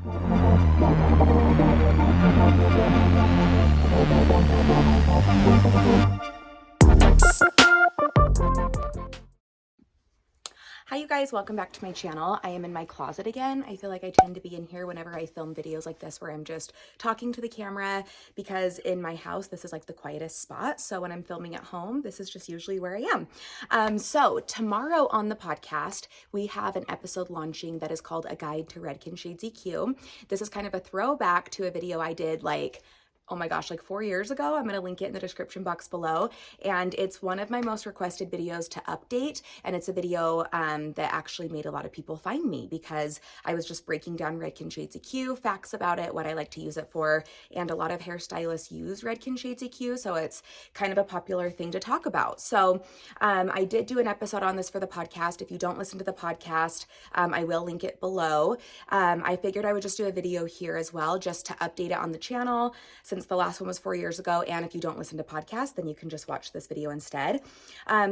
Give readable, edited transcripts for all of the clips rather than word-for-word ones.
Hi you guys, welcome back to my channel. I am in my closet again. I feel like I tend to be in here whenever I film videos like this where I'm just talking to the camera, because in my house this is like the quietest spot. So when I'm filming at home, this is just usually where I am. So tomorrow on the podcast, we have an episode launching that is called A Guide to Redken Shades EQ. This is kind of a throwback to a video I did oh my gosh, like 4 years ago. I'm going to link it in the description box below. And it's one of my most requested videos to update. And it's a video that actually made a lot of people find me because I was just breaking down Redken Shades EQ, facts about it, what I like to use it for. And a lot of hairstylists use Redken Shades EQ. So it's kind of a popular thing to talk about. So I did do an episode on this for the podcast. If you don't listen to the podcast, I will link it below. I figured I would just do a video here as well, just to update it on the channel, since the last one was 4 years ago. And if you don't listen to podcasts, then you can just watch this video instead.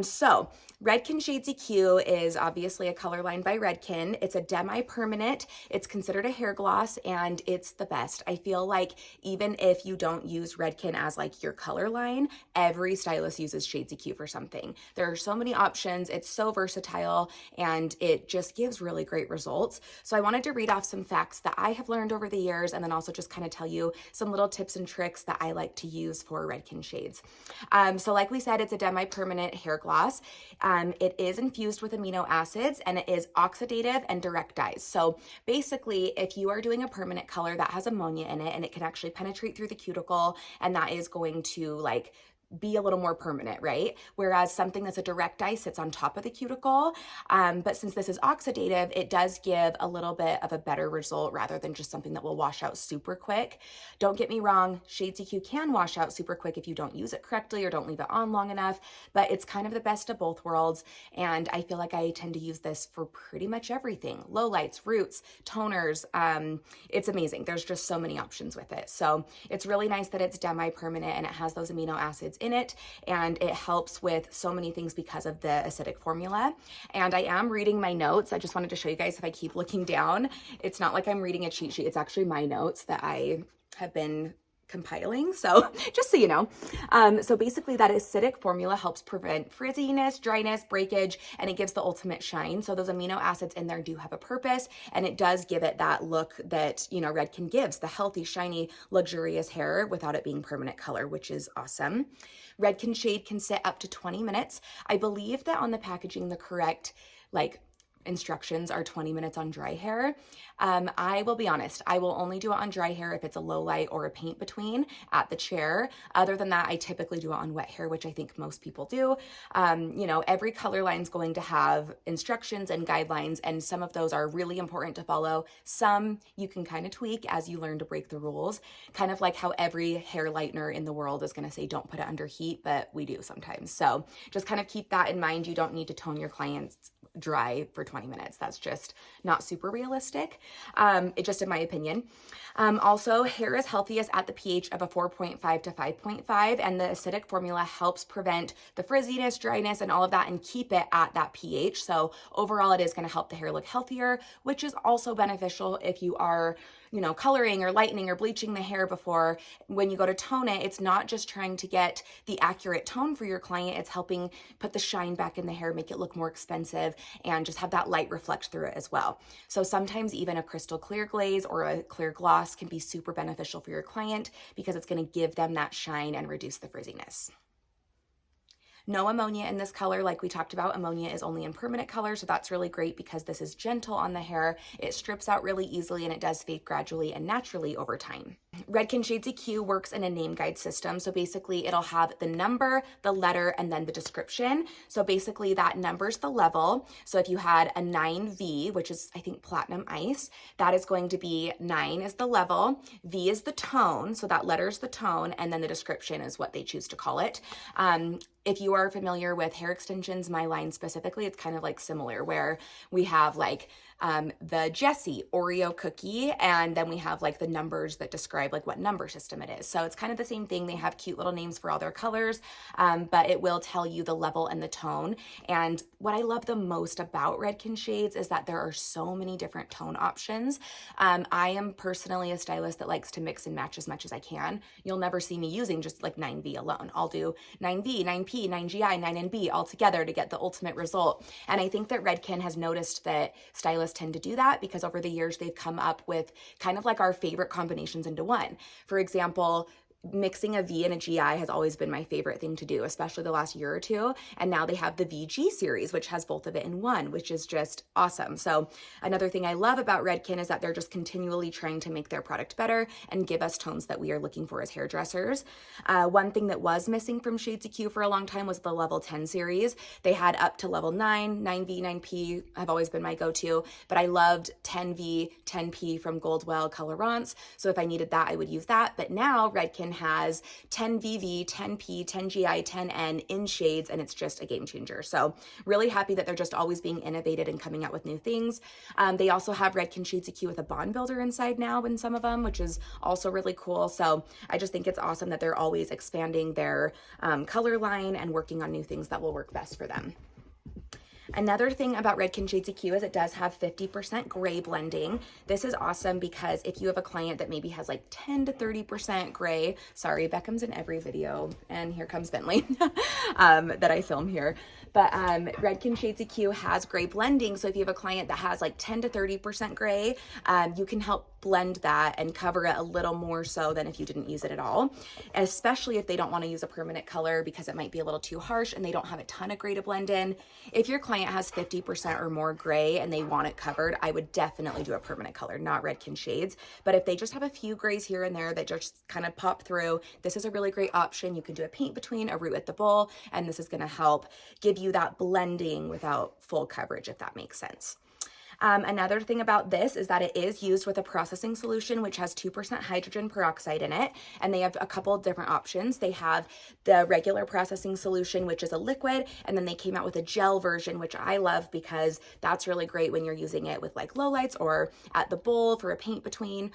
So Redken Shades EQ is obviously a color line by Redken. It's a demi-permanent. It's considered a hair gloss, and it's the best. I feel like even if you don't use Redken as like your color line, every stylist uses Shades EQ for something. There are so many options. It's so versatile, and it just gives really great results. So I wanted to read off some facts that I have learned over the years, and then also just kind of tell you some little tips and tricks that I like to use for Redken shades. So like we said, it's a demi-permanent hair gloss. It is infused with amino acids, and it is oxidative and direct dyes. So basically, if you are doing a permanent color, that has ammonia in it, and it can actually penetrate through the cuticle, and that is going to like be a little more permanent, right? Whereas something that's a direct dye sits on top of the cuticle. But since this is oxidative, it does give a little bit of a better result rather than just something that will wash out super quick. Don't get me wrong, Shades EQ can wash out super quick if you don't use it correctly or don't leave it on long enough, but it's kind of the best of both worlds. And I feel like I tend to use this for pretty much everything. Lowlights, roots, toners. It's amazing. There's just so many options with it. So it's really nice that it's demi-permanent and it has those amino acids in it, and it helps with so many things because of the acidic formula. And I am reading my notes. I just wanted to show you guys, if I keep looking down, it's not like I'm reading a cheat sheet. It's actually my notes that I have been compiling. So just so you know. So basically that acidic formula helps prevent frizziness, dryness, breakage, and it gives the ultimate shine. So those amino acids in there do have a purpose, and it does give it that look that, you know, Redken gives, the healthy, shiny, luxurious hair without it being permanent color, which is awesome. Redken shade can sit up to 20 minutes. I believe that on the packaging, the correct instructions are 20 minutes on dry hair. I will be honest, I will only do it on dry hair if it's a low light or a paint between at the chair. Other than that, I typically do it on wet hair, which I think most people do. You know, every color line is going to have instructions and guidelines, and some of those are really important to follow. Some you can kind of tweak as you learn to break the rules, kind of like how every hair lightener in the world is going to say don't put it under heat, but we do sometimes. So just kind of keep that in mind. You don't need to tone your clients dry for 20 minutes. That's just not super realistic. It just in my opinion. Also, hair is healthiest at the pH of a 4.5 to 5.5, and the acidic formula helps prevent the frizziness, dryness, and all of that, and keep it at that pH. So overall, it is going to help the hair look healthier, which is also beneficial if you are, you know, coloring or lightening or bleaching the hair before. When you go to tone it, it's not just trying to get the accurate tone for your client. It's helping put the shine back in the hair, make it look more expensive, and just have that light reflect through it as well. So sometimes even a crystal clear glaze or a clear gloss can be super beneficial for your client because it's going to give them that shine and reduce the frizziness. No ammonia in this color. Like we talked about, ammonia is only in permanent color, so that's really great because this is gentle on the hair. It strips out really easily, and it does fade gradually and naturally over time. Redken Shades EQ works in a name guide system. So basically it'll have the number, the letter, and then the description. So basically that number's the level. So if you had a 9V, which is I think platinum ice, that is going to be 9 is the level, V is the tone, so that letter is the tone, and then the description is what they choose to call it. If you are familiar with hair extensions, my line specifically, it's kind of like similar where we have like the Jessi Oreo cookie, and then we have like the numbers that describe like what number system it is. So it's kind of the same thing. They have cute little names for all their colors, but it will tell you the level and the tone. And what I love the most about Redken shades is that there are so many different tone options. I am personally a stylist that likes to mix and match as much as I can. You'll never see me using just like 9V alone. I'll do 9V, 9P, 9GI, 9NB all together to get the ultimate result. And I think that Redken has noticed that stylists tend to do that because over the years they've come up with kind of like our favorite combinations into one. For example, mixing a V and a GI has always been my favorite thing to do, especially the last year or two. And now they have the VG series, which has both of it in one, which is just awesome. So another thing I love about Redken is that they're just continually trying to make their product better and give us tones that we are looking for as hairdressers. One thing that was missing from Shades EQ for a long time was the level 10 series. They had up to level 9, 9V, 9P have always been my go-to, but I loved 10V, 10P from Goldwell Colorants. So if I needed that, I would use that. But now Redken has 10VV, 10P, 10GI, 10N in shades, and it's just a game changer. So really happy that they're just always being innovated and coming out with new things. They also have Redken Shades EQ with a bond builder inside now in some of them, which is also really cool. So I just think it's awesome that they're always expanding their color line and working on new things that will work best for them. Another thing about Redken Shades EQ is it does have 50% gray blending. This is awesome because if you have a client that maybe has like 10 to 30% gray, sorry, Beckham's in every video, and here comes Bentley that I film here. But Redken Shades EQ has gray blending. So if you have a client that has like 10 to 30% gray, you can help blend that and cover it a little more so than if you didn't use it at all, especially if they don't want to use a permanent color because it might be a little too harsh and they don't have a ton of gray to blend in. If your client has 50% or more gray and they want it covered, I would definitely do a permanent color, not Redken shades. But if they just have a few grays here and there that just kind of pop through, this is a really great option. You can do a paint between, a root at the bowl, and this is going to help give you that blending without full coverage, if that makes sense. Another thing about this is that it is used with a processing solution, which has 2% hydrogen peroxide in it. And they have a couple of different options. They have the regular processing solution, which is a liquid. And then they came out with a gel version, which I love because that's really great when you're using it with like lowlights or at the bowl for a paint between,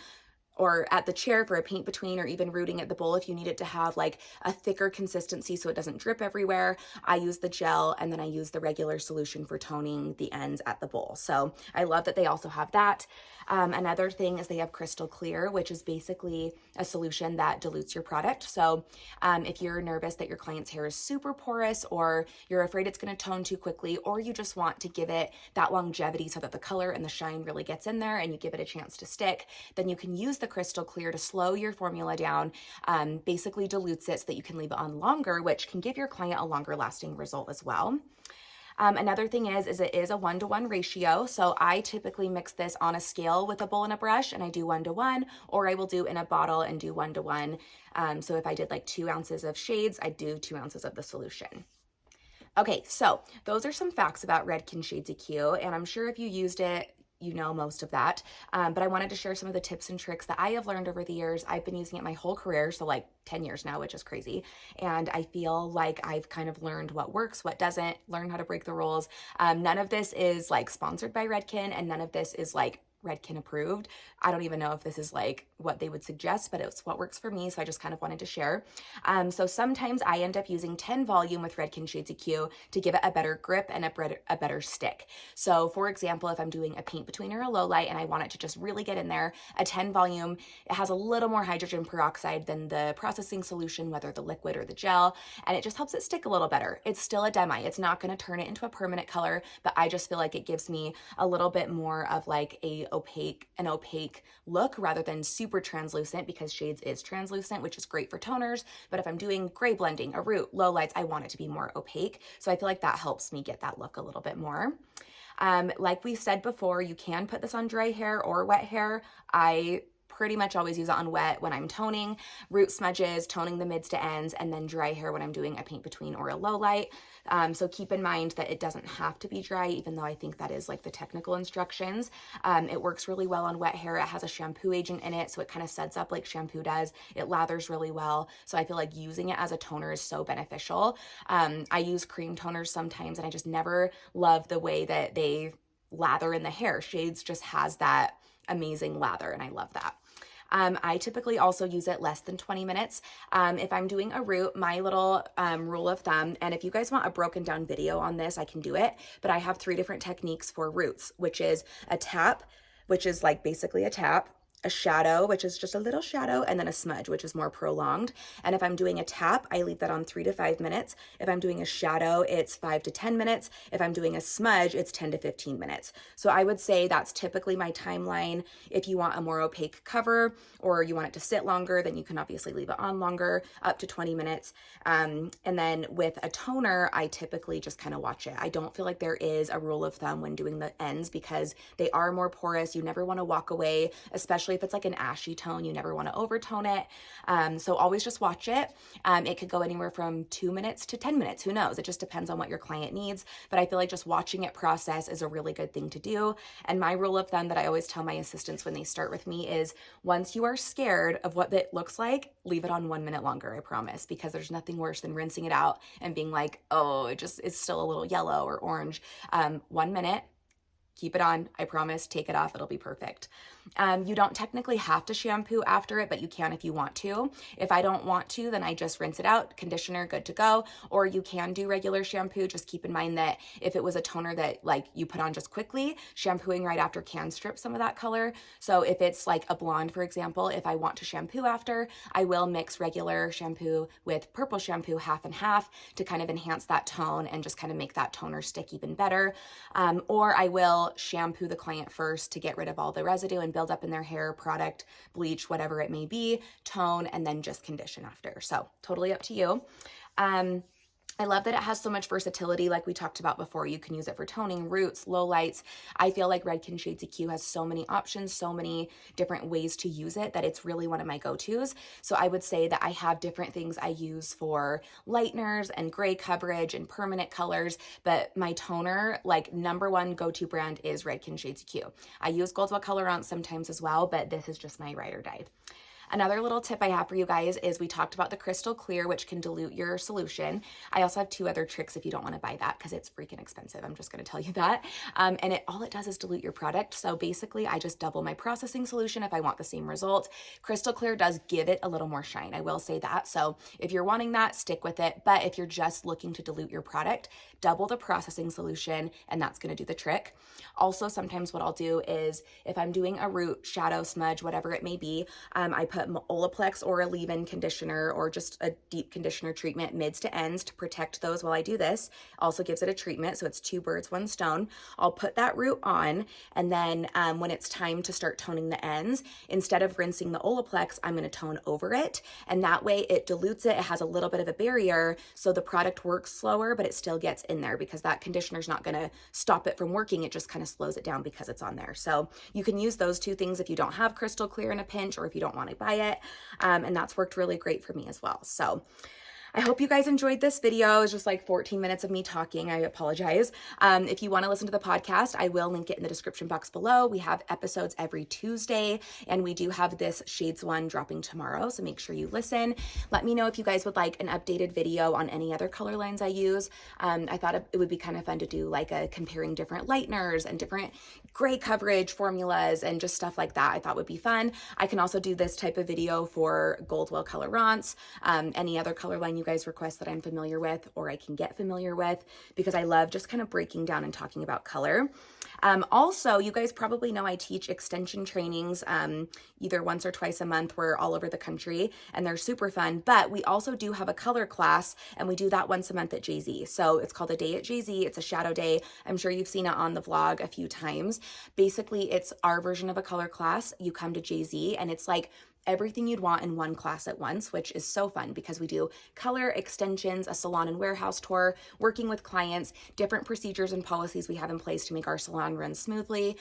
or at the chair for a paint between, or even rooting at the bowl if you need it to have like a thicker consistency so it doesn't drip everywhere. I use the gel and then I use the regular solution for toning the ends at the bowl. So I love that they also have that. Another thing is they have crystal clear, which is basically a solution that dilutes your product. So if you're nervous that your client's hair is super porous, or you're afraid it's going to tone too quickly, or you just want to give it that longevity so that the color and the shine really gets in there and you give it a chance to stick, then you can use the crystal clear to slow your formula down, basically dilutes it so that you can leave it on longer, which can give your client a longer lasting result as well. Another thing is it is a 1-to-1 ratio. So I typically mix this on a scale with a bowl and a brush, and I do 1-to-1, or I will do in a bottle and do 1-to-1. So if I did like 2 ounces of shades, I'd do 2 ounces of the solution. Okay, so those are some facts about Redken Shades EQ, and I'm sure if you used it, you know most of that, but I wanted to share some of the tips and tricks that I have learned over the years. I've been using it my whole career, so like 10 years now, which is crazy, and I feel like I've kind of learned what works, what doesn't, learn how to break the rules. None of this is like sponsored by Redken, and none of this is like Redken approved. I don't even know if this is like what they would suggest, but it's what works for me, so I just kind of wanted to share. So sometimes I end up using 10 volume with Redken Shades EQ to give it a better grip and a better stick. So for example, if I'm doing a paint between or a low light and I want it to just really get in there, a 10 volume, it has a little more hydrogen peroxide than the processing solution, whether the liquid or the gel, and it just helps it stick a little better. It's still a demi. It's not going to turn it into a permanent color, but I just feel like it gives me a little bit more of like an opaque look rather than super translucent, because shades is translucent, which is great for toners. But if I'm doing gray blending, a root, low lights, I want it to be more opaque. So I feel like that helps me get that look a little bit more. Like we said before, you can put this on dry hair or wet hair. I pretty much always use it on wet when I'm toning, root smudges, toning the mids to ends, and then dry hair when I'm doing a paint between or a low light. So keep in mind that it doesn't have to be dry, even though I think that is like the technical instructions. It works really well on wet hair. It has a shampoo agent in it, so it kind of sets up like shampoo does. It lathers really well. So I feel like using it as a toner is so beneficial. I use cream toners sometimes, and I just never love the way that they lather in the hair. Shades just has that amazing lather, and I love that. I typically also use it less than 20 minutes. If I'm doing a root, my little rule of thumb, and if you guys want a broken down video on this, I can do it, but I have 3 different techniques for roots, which is a tap, which is like basically a tap, a shadow, which is just a little shadow, and then a smudge, which is more prolonged. And if I'm doing a tap, I leave that on 3 to 5 minutes. If I'm doing a shadow, it's 5 to 10 minutes. If I'm doing a smudge, it's 10 to 15 minutes. So I would say that's typically my timeline. If you want a more opaque cover or you want it to sit longer, then you can obviously leave it on longer, up to 20 minutes. And then with a toner, I typically just kind of watch it. I don't feel like there is a rule of thumb when doing the ends because they are more porous. You never want to walk away, especially if it's like an ashy tone, you never want to overtone it. So always just watch it. It could go anywhere from 2 minutes to 10 minutes. Who knows? It just depends on what your client needs. But I feel like just watching it process is a really good thing to do. And my rule of thumb that I always tell my assistants when they start with me is once you are scared of what it looks like, leave it on 1 minute longer, I promise, because there's nothing worse than rinsing it out and being like, oh, it just is still a little yellow or orange. 1 minute. Keep it on, I promise, take it off, it'll be perfect. You don't technically have to shampoo after it, but you can if you want to. If I don't want to, then I just rinse it out, conditioner, good to go. Or you can do regular shampoo. Just keep in mind that if it was a toner that like you put on just quickly, shampooing right after can strip some of that color. So if it's like a blonde, for example, if I want to shampoo after, I will mix regular shampoo with purple shampoo half and half to kind of enhance that tone and just kind of make that toner stick even better. Or I will shampoo the client first to get rid of all the residue and build up in their hair, product, bleach, whatever it may be, tone, and then just condition after. So totally up to you. I love that it has so much versatility like we talked about before. You can use it for toning, roots, lowlights. I feel like Redken Shades EQ has so many options, so many different ways to use it that it's really one of my go-tos. So I would say that I have different things I use for lighteners and gray coverage and permanent colors, but my toner, like number one go-to brand is Redken Shades EQ. I use Goldwell Colorants sometimes as well, but this is just my ride or die. Another little tip I have for you guys is we talked about the crystal clear, which can dilute your solution. I also have 2 other tricks if you don't want to buy that because it's freaking expensive. I'm just going to tell you that. And all it does is dilute your product. So basically I just double my processing solution if I want the same result. Crystal clear does give it a little more shine. I will say that. So if you're wanting that, stick with it. But if you're just looking to dilute your product, double the processing solution and that's going to do the trick. Also, sometimes what I'll do is if I'm doing a root, shadow, smudge, whatever it may be, I put Olaplex or a leave-in conditioner or just a deep conditioner treatment mids to ends to protect those while I do this. Also gives it a treatment, so it's 2 birds, 1 stone. I'll put that root on, and then when it's time to start toning the ends, instead of rinsing the Olaplex, I'm going to tone over it, and that way it dilutes it. It has a little bit of a barrier, so the product works slower, but it still gets in there because that conditioner is not going to stop it from working. It just kind of slows it down because it's on there. So you can use those 2 things if you don't have crystal clear in a pinch or if you don't want to buy it. And that's worked really great for me as well. So I hope you guys enjoyed this video. It's just like 14 minutes of me talking. I apologize. If you want to listen to the podcast, I will link it in the description box below. We have episodes every Tuesday, and we do have this Shades one dropping tomorrow, so make sure you listen. Let me know if you guys would like an updated video on any other color lines I use. I thought it would be kind of fun to do like a comparing different lighteners and different gray coverage formulas and just stuff like that. I thought would be fun. I can also do this type of video for Goldwell Colorants, any other color line you guys request that I'm familiar with or I can get familiar with, because I love just kind of breaking down and talking about color. Also, you guys probably know I teach extension trainings either once or twice a month. We're all over the country and they're super fun, but we also do have a color class and we do that once a month at Jay-Z. So it's called A Day at Jay-Z. It's a shadow day. I'm sure you've seen it on the vlog a few times. Basically, it's our version of a color class. You come to Jay-Z and it's like everything you'd want in one class at once, which is so fun because we do color, extensions, a salon and warehouse tour, working with clients, different procedures and policies we have in place to make our salon run smoothly,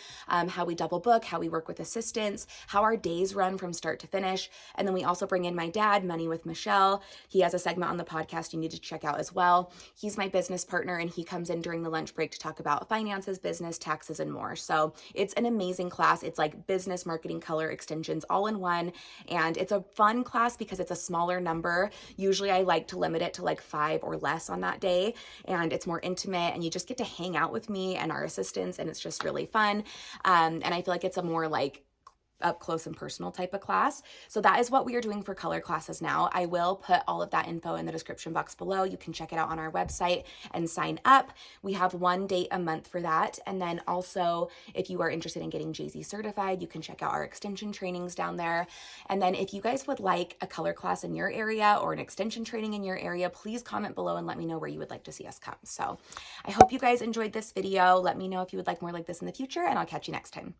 how we double book, how we work with assistants, how our days run from start to finish. And then we also bring in my dad, Money with Michelle. He has a segment on the podcast you need to check out as well. He's my business partner and he comes in during the lunch break to talk about finances, business, taxes, and more. So it's an amazing class. It's like business, marketing, color, extensions all in one. And it's a fun class because it's a smaller number. Usually I like to limit it to like 5 or less on that day, and it's more intimate and you just get to hang out with me and our assistants, and it's just really fun. And I feel like it's a more like up close and personal type of class. So that is what we are doing for color classes now. I will put all of that info in the description box below. You can check it out on our website and sign up. We have one date a month for that. And then also, if you are interested in getting Jay-Z certified, you can check out our extension trainings down there. And then if you guys would like a color class in your area or an extension training in your area, please comment below and let me know where you would like to see us come. So I hope you guys enjoyed this video. Let me know if you would like more like this in the future, and I'll catch you next time.